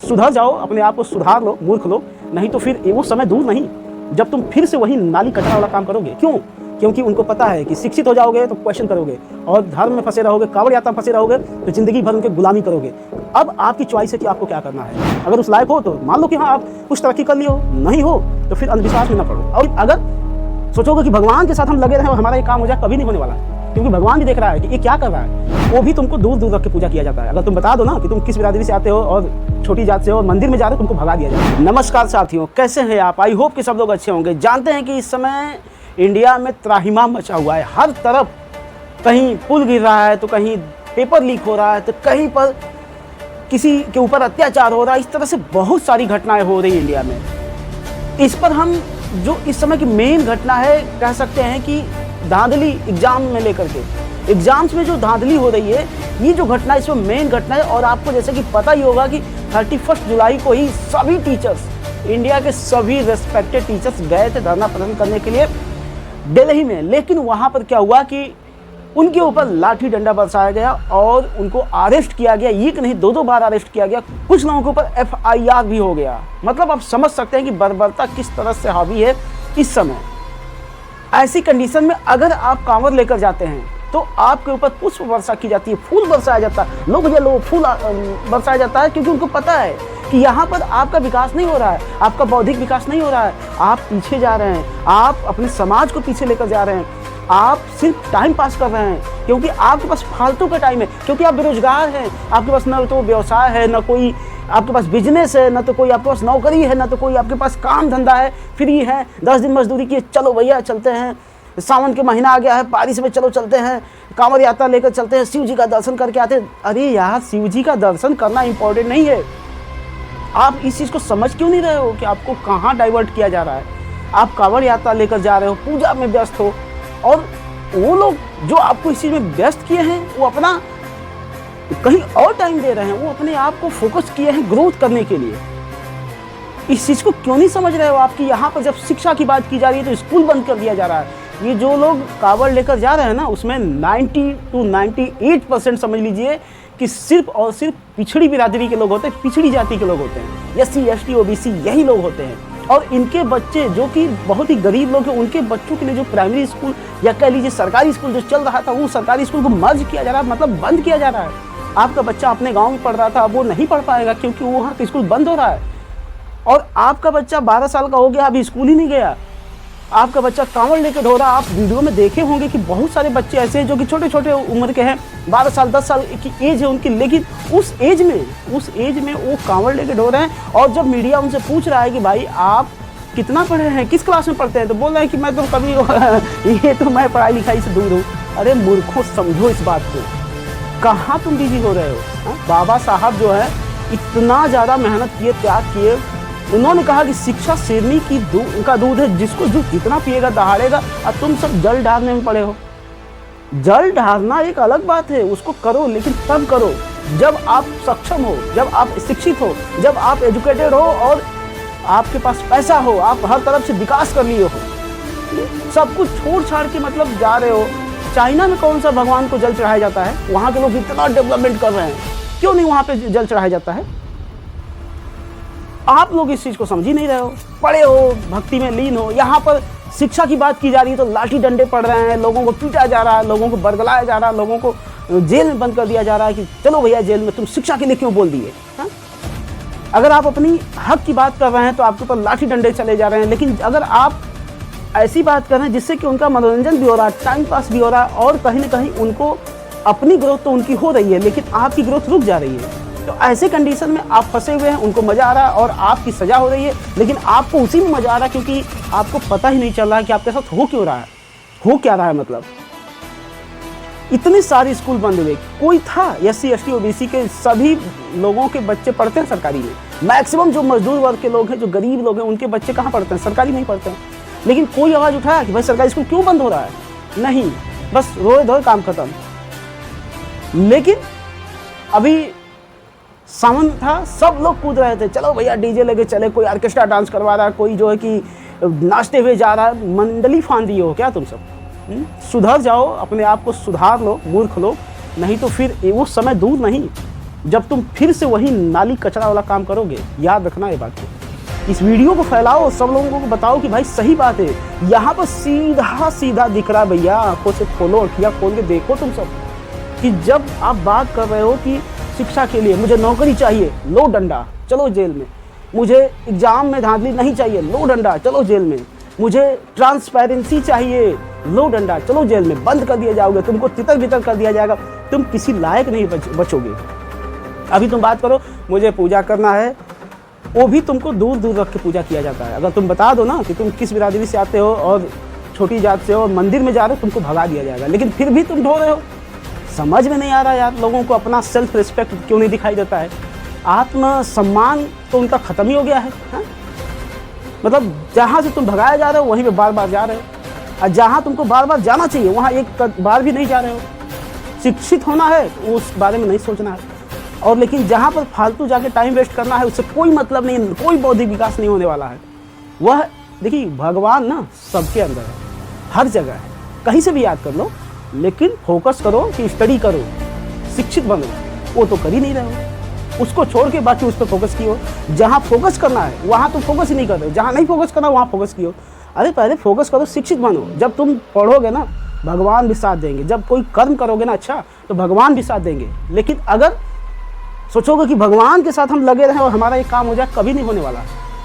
सुधर जाओ, अपने आप को सुधार लो मूर्ख लोग, नहीं तो फिर वो समय दूर नहीं जब तुम फिर से वही नाली कचरा वाला काम करोगे। क्यों? क्योंकि उनको पता है कि शिक्षित हो जाओगे तो क्वेश्चन करोगे, और धर्म में फंसे रहोगे, कावड़ यात्रा में फंसे रहोगे तो जिंदगी भर उनके गुलामी करोगे। अब आपकी चॉइस है कि आपको क्या करना है। अगर उस लायक हो तो मान लो कि हाँ आप कुछ तरक्की कर लिए हो, नहीं हो तो फिर अंधविश्वास में ना पड़ो। और अगर सोचोगे कि भगवान के साथ हम लगे रहें और हमारा ये काम हो जाए, कभी नहीं होने वाला है, क्योंकि भगवान भी देख रहा है कि ये क्या कर रहा है। वो भी तुमको दूर दूर रख के पूजा किया जाता है। अगर तुम बता दो ना कि तुम किस बिरादरी से आते हो और छोटी जात से हो और मंदिर में जा रहे हो, तुमको भगा दिया जाए। नमस्कार साथियों, कैसे हैं आप? आई होप कि सब लोग अच्छे होंगे। जानते हैं कि इस समय इंडिया में त्राहिमाम मचा हुआ है। हर तरफ कहीं पुल गिर रहा है तो कहीं पेपर लीक हो रहा है तो कहीं पर किसी के ऊपर अत्याचार हो रहा है। इस तरह से बहुत सारी घटनाएं हो रही है इंडिया में। इस पर हम जो इस समय की मेन घटना है, कह सकते हैं कि धांधली एग्जाम में लेकर के, एग्जाम्स में जो धांधली हो रही है, ये जो घटना है इसमें मेन घटना है। और आपको जैसे कि पता ही होगा कि 31 जुलाई को ही सभी टीचर्स, इंडिया के सभी रेस्पेक्टेड टीचर्स गए थे धरना प्रदर्शन करने के लिए दिल्ली में। लेकिन वहाँ पर क्या हुआ कि उनके ऊपर लाठी डंडा बरसाया गया और उनको अरेस्ट किया गया। एक नहीं, दो बार अरेस्ट किया गया। कुछ लोगों के ऊपर FIR भी हो गया। मतलब आप समझ सकते हैं कि बर्बरता किस तरह से हावी है इस समय। ऐसी कंडीशन में अगर आप कांवर लेकर जाते हैं तो आपके ऊपर पुष्प वर्षा की जाती है, फूल बरसाया जाता है। लोग भैया लोग फूल बरसाया जाता है, क्योंकि उनको पता है कि यहाँ पर आपका विकास नहीं हो रहा है, आपका बौद्धिक विकास नहीं हो रहा है, आप पीछे जा रहे हैं, आप अपने समाज को पीछे लेकर जा रहे हैं, आप सिर्फ टाइम पास कर रहे हैं, क्योंकि आपके पास फालतू का टाइम है, क्योंकि आप बेरोजगार हैं। आपके पास न तो व्यवसाय है, न कोई आपके पास बिजनेस है, न तो कोई आपके पास नौकरी है, न तो कोई आपके पास काम धंधा है, फ्री है, 10 दिन मजदूरी की। चलो भैया चलते हैं, सावन के महीना आ गया है, बारिश में चलो चलते हैं, कांवड़ यात्रा लेकर चलते हैं, शिव जी का दर्शन करके आते हैं। अरे यार, शिव जी का दर्शन करना इंपॉर्टेंट नहीं है। आप इस चीज़ को समझ क्यों नहीं रहे हो कि आपको कहाँ डाइवर्ट किया जा रहा है। आप कांवड़ यात्रा लेकर जा रहे हो, पूजा में व्यस्त हो, और वो लोग जो आपको इस चीज़ में व्यस्त किए हैं वो अपना कहीं और टाइम दे रहे हैं। वो अपने आप को फोकस किए हैं ग्रोथ करने के लिए। इस चीज़ को क्यों नहीं समझ रहे हो आप कि यहाँ पर जब शिक्षा की बात की जा रही है तो स्कूल बंद कर दिया जा रहा है। ये जो लोग कांवड़ लेकर जा रहे हैं ना, उसमें 90 to 98% समझ लीजिए कि सिर्फ और सिर्फ पिछड़ी बिरादरी के लोग होते हैं, पिछड़ी जाति के लोग होते हैं, SC ST OBC यही लोग होते हैं। और इनके बच्चे जो कि बहुत ही गरीब लोग हैं, उनके बच्चों के लिए जो प्राइमरी स्कूल या कह लीजिए सरकारी स्कूल जो चल रहा था, वो सरकारी स्कूल को मर्ज किया जा रहा है, मतलब बंद किया जा रहा है। आपका बच्चा अपने गाँव में पढ़ रहा था, अब वो नहीं पढ़ पाएगा क्योंकि वो वहाँ का स्कूल बंद हो रहा है। और आपका बच्चा 12 साल का हो गया, अभी स्कूल ही नहीं गया, आपका बच्चा कांवड़ लेकर ढो रहा। आप वीडियो में देखे होंगे कि बहुत सारे बच्चे ऐसे हैं जो कि छोटे छोटे उम्र के हैं, 12 साल 10 साल की एज है उनकी, लेकिन उस एज में वो कांवड़ लेकर ढो रहे हैं। और जब मीडिया उनसे पूछ रहा है कि भाई आप कितना पढ़े हैं, किस क्लास में पढ़ते हैं, तो बोल रहे हैं कि मैं तो कभी ये तो मैं पढ़ाई लिखाई से दूर हूँ। अरे मूर्खों, समझो इस बात को, कहाँ तुम बिजी हो रहे हो। बाबा साहब जो है इतना ज़्यादा मेहनत किए, त्याग किए। उन्होंने कहा कि शिक्षा शेरनी की का दूध है, जिसको जो जितना पिएगा दहाड़ेगा। और तुम सब जल ढारने में पड़े हो। जल ढारना एक अलग बात है, उसको करो, लेकिन तब करो जब आप सक्षम हो, जब आप शिक्षित हो, जब आप एजुकेटेड हो और आपके पास पैसा हो, आप हर तरफ से विकास कर लिए हो। सब कुछ छोड़ छाड़ के मतलब जा रहे हो। चाइना में कौन सा भगवान को जल चढ़ाया जाता है? वहाँ के लोग इतना डेवलपमेंट कर रहे हैं, क्यों नहीं वहाँ पे जल चढ़ाया जाता है? आप लोग इस चीज़ को समझ ही नहीं रहे हो, पढ़े हो, भक्ति में लीन हो। यहाँ पर शिक्षा की बात की जा रही है तो लाठी डंडे पड़ रहे हैं, लोगों को पीटा जा रहा है, लोगों को बरगलाया जा रहा है, लोगों को जेल में बंद कर दिया जा रहा है कि चलो भैया जेल में, तुम शिक्षा के लिए क्यों बोल दिए। अगर आप अपनी हक की बात कर रहे हैं तो आपके ऊपर लाठी डंडे चले जा रहे हैं। लेकिन अगर आप ऐसी बात कर रहे हैं जिससे कि उनका मनोरंजन भी हो रहा है, टाइम पास भी हो रहा है, और कहीं ना कहीं उनको अपनी ग्रोथ तो उनकी हो रही है, लेकिन आपकी ग्रोथ रुक जा रही है, तो ऐसे कंडीशन में आप फंसे हुए हैं। उनको मज़ा आ रहा है और आपकी सज़ा हो रही है, लेकिन आपको उसी में मज़ा आ रहा है क्योंकि आपको पता ही नहीं चल रहा है कि आपके साथ हो क्यों रहा है, हो क्या रहा है। मतलब इतने सारे स्कूल बंद हुए, कोई था SC ST OBC के सभी लोगों के बच्चे पढ़ते हैं सरकारी में। मैक्सिमम जो मजदूर वर्ग के लोग हैं, जो गरीब लोग हैं, उनके बच्चे कहाँ पढ़ते हैं? सरकारी में ही पढ़ते हैं। लेकिन कोई आवाज़ उठाया कि भाई सरकारी स्कूल क्यों बंद हो रहा है? नहीं, बस रोए धोए काम खत्म। लेकिन अभी सावन था, सब लोग कूद रहे थे, चलो भैया डीजे लेके चले, कोई ऑर्केस्ट्रा डांस करवा रहा है, कोई जो है कि नाचते हुए जा रहा है। मंडली फांद दिए हो क्या तुम सब? सुधर जाओ, अपने आप को सुधार लो मूर्ख लोग, नहीं तो फिर वो समय दूर नहीं जब तुम फिर से वही नाली कचरा वाला काम करोगे। याद रखना ये बात को। इस वीडियो को फैलाओ, सब लोगों को बताओ कि भाई सही बात है। यहाँ पर सीधा सीधा दिख रहा है भैया, आंखों से खोलो, अखियाँ खोल के देखो तुम सब, कि जब आप बात कर रहे हो कि शिक्षा के लिए मुझे नौकरी चाहिए, लो डंडा चलो जेल में। मुझे एग्जाम में धांधली नहीं चाहिए, लो डंडा चलो जेल में। मुझे ट्रांसपेरेंसी चाहिए, लो डंडा चलो जेल में। बंद कर दिया जाओगे, तुमको तितर बितर कर दिया जाएगा, तुम किसी लायक नहीं बचोगे। अभी तुम बात करो मुझे पूजा करना है, वो भी तुमको दूर दूर रख के पूजा किया जाता है। अगर तुम बता दो ना कि तुम किस बिरादरी से आते हो और छोटी जात से हो और मंदिर में जा रहे हो, तुमको भगा दिया जाएगा। लेकिन फिर भी तुम ढो रहे हो। समझ में नहीं आ रहा यार, लोगों को अपना सेल्फ रिस्पेक्ट क्यों नहीं दिखाई देता है। आत्मसम्मान तो उनका खत्म ही हो गया है, हा? मतलब जहाँ से तुम भगाया जा रहे हो वहीं पे बार बार जा रहे हो, और जहाँ तुमको बार बार जाना चाहिए वहाँ एक बार भी नहीं जा रहे हो। शिक्षित होना है तो उस बारे में नहीं सोचना है, और लेकिन जहाँ पर फालतू जाके टाइम वेस्ट करना है उससे कोई मतलब नहीं, कोई बौद्धिक विकास नहीं होने वाला है। वह देखिए भगवान ना सबके अंदर है, हर जगह है, कहीं से भी याद कर लो, लेकिन फोकस करो कि स्टडी करो, शिक्षित बनो। वो तो कर ही नहीं रहे हो, उसको छोड़ के बाकी उस पर फोकस किए हो। जहाँ फोकस करना है वहाँ तुम फोकस ही नहीं कर रहे हो, जहाँ नहीं फोकस करना वहाँ फोकस किए हो। अरे पहले फोकस करो, शिक्षित बनो। जब तुम पढ़ोगे ना भगवान भी साथ देंगे, जब कोई कर्म करोगे ना अच्छा तो भगवान भी साथ देंगे। लेकिन अगर सोचोगे कि भगवान के साथ हम लगे रहें और हमारा ये काम हो जाए, कभी नहीं होने वाला,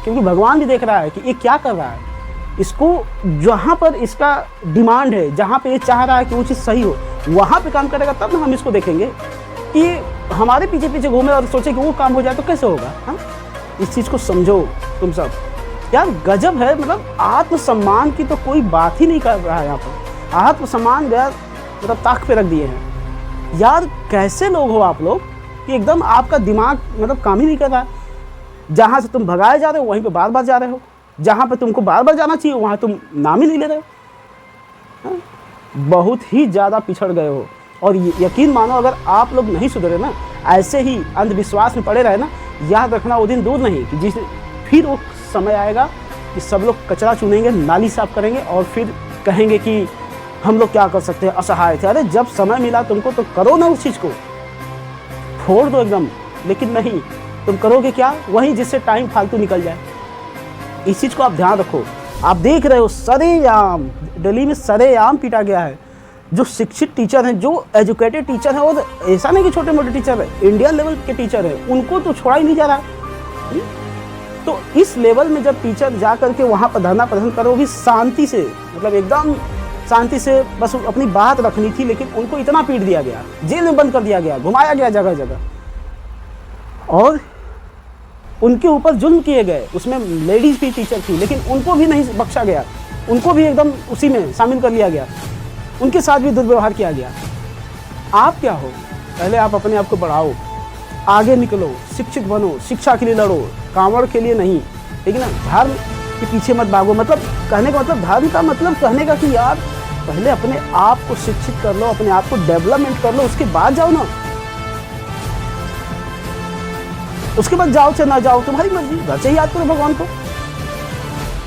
क्योंकि भगवान भी देख रहा है कि ये क्या कर रहा है। इसको जहाँ पर इसका डिमांड है, जहाँ पे ये चाह रहा है कि वो चीज़ सही हो, वहाँ पे काम करेगा, तब ना हम इसको देखेंगे। कि हमारे पीछे पीछे घूमे और सोचे कि वो काम हो जाए तो कैसे होगा। हाँ, इस चीज़ को समझो तुम सब यार। गजब है, मतलब आत्मसम्मान की तो कोई बात ही नहीं कर रहा है यहाँ पर। आत्मसम्मान यार मतलब ताक पे रख दिए हैं यार। कैसे लोग हो आप लोग कि एकदम आपका दिमाग मतलब काम ही नहीं कर रहा है। जहाँ से तुम भगाए जा रहे हो वहीं पे बार बार जा रहे हो, जहाँ पे तुमको बार बार जाना चाहिए वहाँ तुम नाम ही नहीं ले रहे हो। हाँ? बहुत ही ज़्यादा पिछड़ गए हो। और यकीन मानो अगर आप लोग नहीं सुधरे ना, ऐसे ही अंधविश्वास में पड़े रहे ना, याद रखना वो दिन दूर नहीं कि जिस फिर वो समय आएगा कि सब लोग कचरा चुनेंगे, नाली साफ करेंगे और फिर कहेंगे कि हम लोग क्या कर सकते हैं, असहाय थे। अरे जब समय मिला तुमको तो करो ना उस चीज़ को, छोड़ दो एकदम। लेकिन नहीं, तुम करोगे क्या, वहीं जिससे टाइम फालतू निकल जाए। इस चीज़ को आप ध्यान रखो। आप देख रहे हो सरेआम दिल्ली में सरेआम पीटा गया है। जो शिक्षित टीचर हैं, जो एजुकेटेड टीचर हैं, और ऐसा नहीं कि छोटे मोटे टीचर हैं, इंडियन लेवल के टीचर हैं, उनको तो छोड़ा ही नहीं जा रहा। तो इस लेवल में जब टीचर जा करके वहाँ पर धरना प्रदर्शन करो भी शांति से, मतलब एकदम शांति से बस अपनी बात रखनी थी, लेकिन उनको इतना पीट दिया गया, जेल में बंद कर दिया गया, घुमाया गया जगह जगह, और उनके ऊपर जुल्म किए गए। उसमें लेडीज़ भी टीचर थी, लेकिन उनको भी नहीं बख्शा गया, उनको भी एकदम उसी में शामिल कर लिया गया, उनके साथ भी दुर्व्यवहार किया गया। आप क्या हो, पहले आप अपने आप को बढ़ाओ, आगे निकलो, शिक्षित बनो, शिक्षा के लिए लड़ो, कांवड़ के लिए नहीं। ठीक है ना, धर्म के पीछे मत भागो। मतलब कहने का मतलब, धर्म का मतलब कहने का कि यार पहले अपने आप को शिक्षित कर लो, अपने आप को डेवलपमेंट कर लो, उसके बाद जाओ ना, उसके बाद जाओ चाहे ना जाओ, तुम्हारी मर्जी। घर से ही याद करो भगवान को,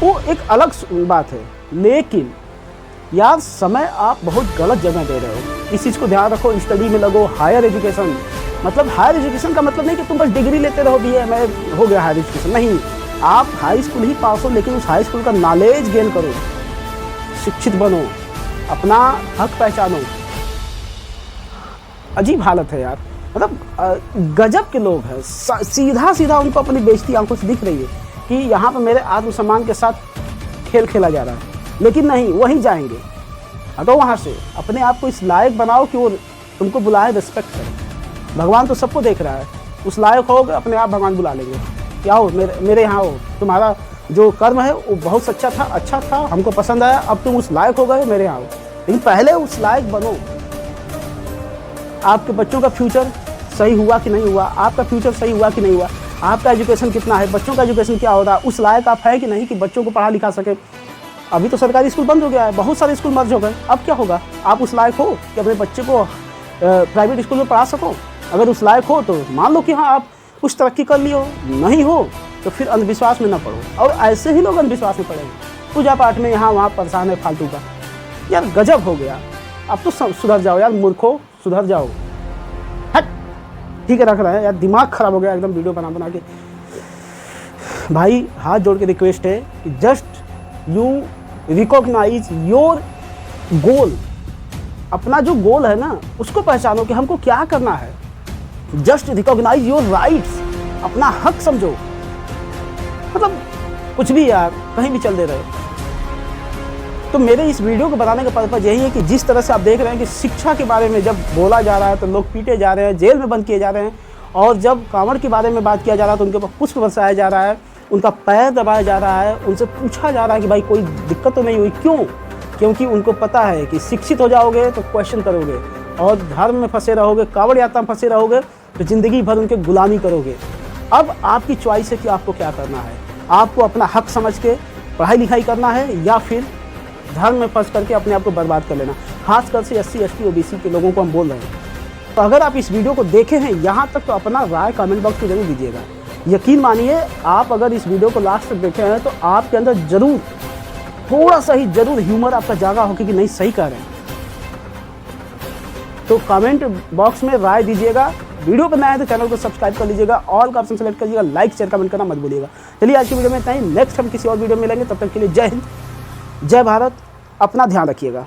वो एक अलग बात है। लेकिन यार समय आप बहुत गलत जगह दे रहे हो, इस चीज़ को ध्यान रखो। स्टडी में लगो, हायर एजुकेशन। मतलब हायर एजुकेशन का मतलब नहीं कि तुम बस डिग्री लेते रहो, BA में हो गया हायर एजुकेशन, नहीं। आप हाई स्कूल ही पास हो, लेकिन उस हाई स्कूल का नॉलेज गेन करो, शिक्षित बनो, अपना हक पहचानो। अजीब हालत है यार, मतलब गजब के लोग हैं। सीधा सीधा उनको अपनी बेइज्जती आंखों से दिख रही है कि यहाँ पर मेरे आत्मसम्मान के साथ खेल खेला जा रहा है, लेकिन नहीं, वहीं जाएंगे। हटो वहाँ से, अपने आप को इस लायक बनाओ कि वो तुमको बुलाए, रिस्पेक्ट करे। भगवान तो सबको देख रहा है, उस लायक होगे अपने आप भगवान बुला लेंगे कि आओ मेरे यहाँ हो, तुम्हारा जो कर्म है वो बहुत अच्छा था, हमको पसंद आया, अब तुम उस लायक हो गए, मेरे यहाँ हो। लेकिन पहले उस लायक बनो। आपके बच्चों का फ्यूचर सही हुआ कि नहीं हुआ, आपका फ्यूचर सही हुआ कि नहीं हुआ, आपका एजुकेशन कितना है, बच्चों का एजुकेशन क्या हो रहा है, उस लायक आप है कि नहीं कि बच्चों को पढ़ा लिखा सके। अभी तो सरकारी स्कूल बंद हो गया है, बहुत सारे स्कूल मर्ज हो गए, अब क्या होगा? आप उस लायक हो कि अपने बच्चे को प्राइवेट स्कूल में पढ़ा सको? अगर उस लायक हो तो मान लो कि हाँ आप कुछ तरक्की कर लियो, नहीं हो तो फिर अंधविश्वास में ना पड़ो। और ऐसे ही लोग अंधविश्वास में पड़ेंगे, पूजा पाठ में यहाँ वहाँ परेशान है फालतू का। यार गजब हो गया, अब तो सुधर जाओ यार, मूर्खो सुधर जाओ। हट, ठीक है रख रहे हैं यार, दिमाग ख़राब हो गया एकदम वीडियो बना बना के। भाई हाथ जोड़ के रिक्वेस्ट है कि just you recognise your goal, अपना जो गोल है ना उसको पहचानो कि हमको क्या करना है। जस्ट रिकॉग्नाइज योर राइट्स, अपना हक समझो। मतलब कुछ भी यार, कहीं भी चल दे रहे हो। तो मेरे इस वीडियो को बनाने का पर्पज़ यही है कि जिस तरह से आप देख रहे हैं कि शिक्षा के बारे में जब बोला जा रहा है तो लोग पीटे जा रहे हैं, जेल में बंद किए जा रहे हैं, और जब कांवड़ के बारे में बात किया जा रहा है तो उनके ऊपर पुष्प बरसाया जा रहा है, उनका पैर दबाया जा रहा है, उनसे पूछा जा रहा है कि भाई कोई दिक्कत तो नहीं हुई। क्यों? क्योंकि उनको पता है कि शिक्षित हो जाओगे तो क्वेश्चन करोगे, और धर्म में फंसे रहोगे, कांवड़ यात्रा में फंसे रहोगे तो ज़िंदगी भर उनके गुलामी करोगे। अब आपकी चॉइस है कि आपको क्या करना है। आपको अपना हक समझ के पढ़ाई लिखाई करना है, या फिर धर्म में फंस करके अपने आप को बर्बाद कर लेना। खासकर से SC ST OBC के लोगों को हम बोल रहे हैं। तो अगर आप इस वीडियो को देखे हैं यहाँ तक तो अपना राय कमेंट बॉक्स में जरूर दीजिएगा। यकीन मानिए, आप अगर इस वीडियो को लास्ट तक देखे हैं तो आपके अंदर जरूर थोड़ा सा ही जरूर ह्यूमर आपका जागा होगा कि नहीं सही कह रहे हैं। तो कमेंट बॉक्स में राय दीजिएगा। वीडियो पर नया है तो चैनल को सब्सक्राइब कर लीजिएगा, ऑल का ऑप्शन सेलेक्ट करिएगा, लाइक शेयर कमेंट करना मत भूलिएगा। चलिए आज की वीडियो में इतना ही, नेक्स्ट हम किसी और वीडियो में मिलेंगे। तब तक के लिए जय हिंद, जय भारत, अपना ध्यान रखिएगा।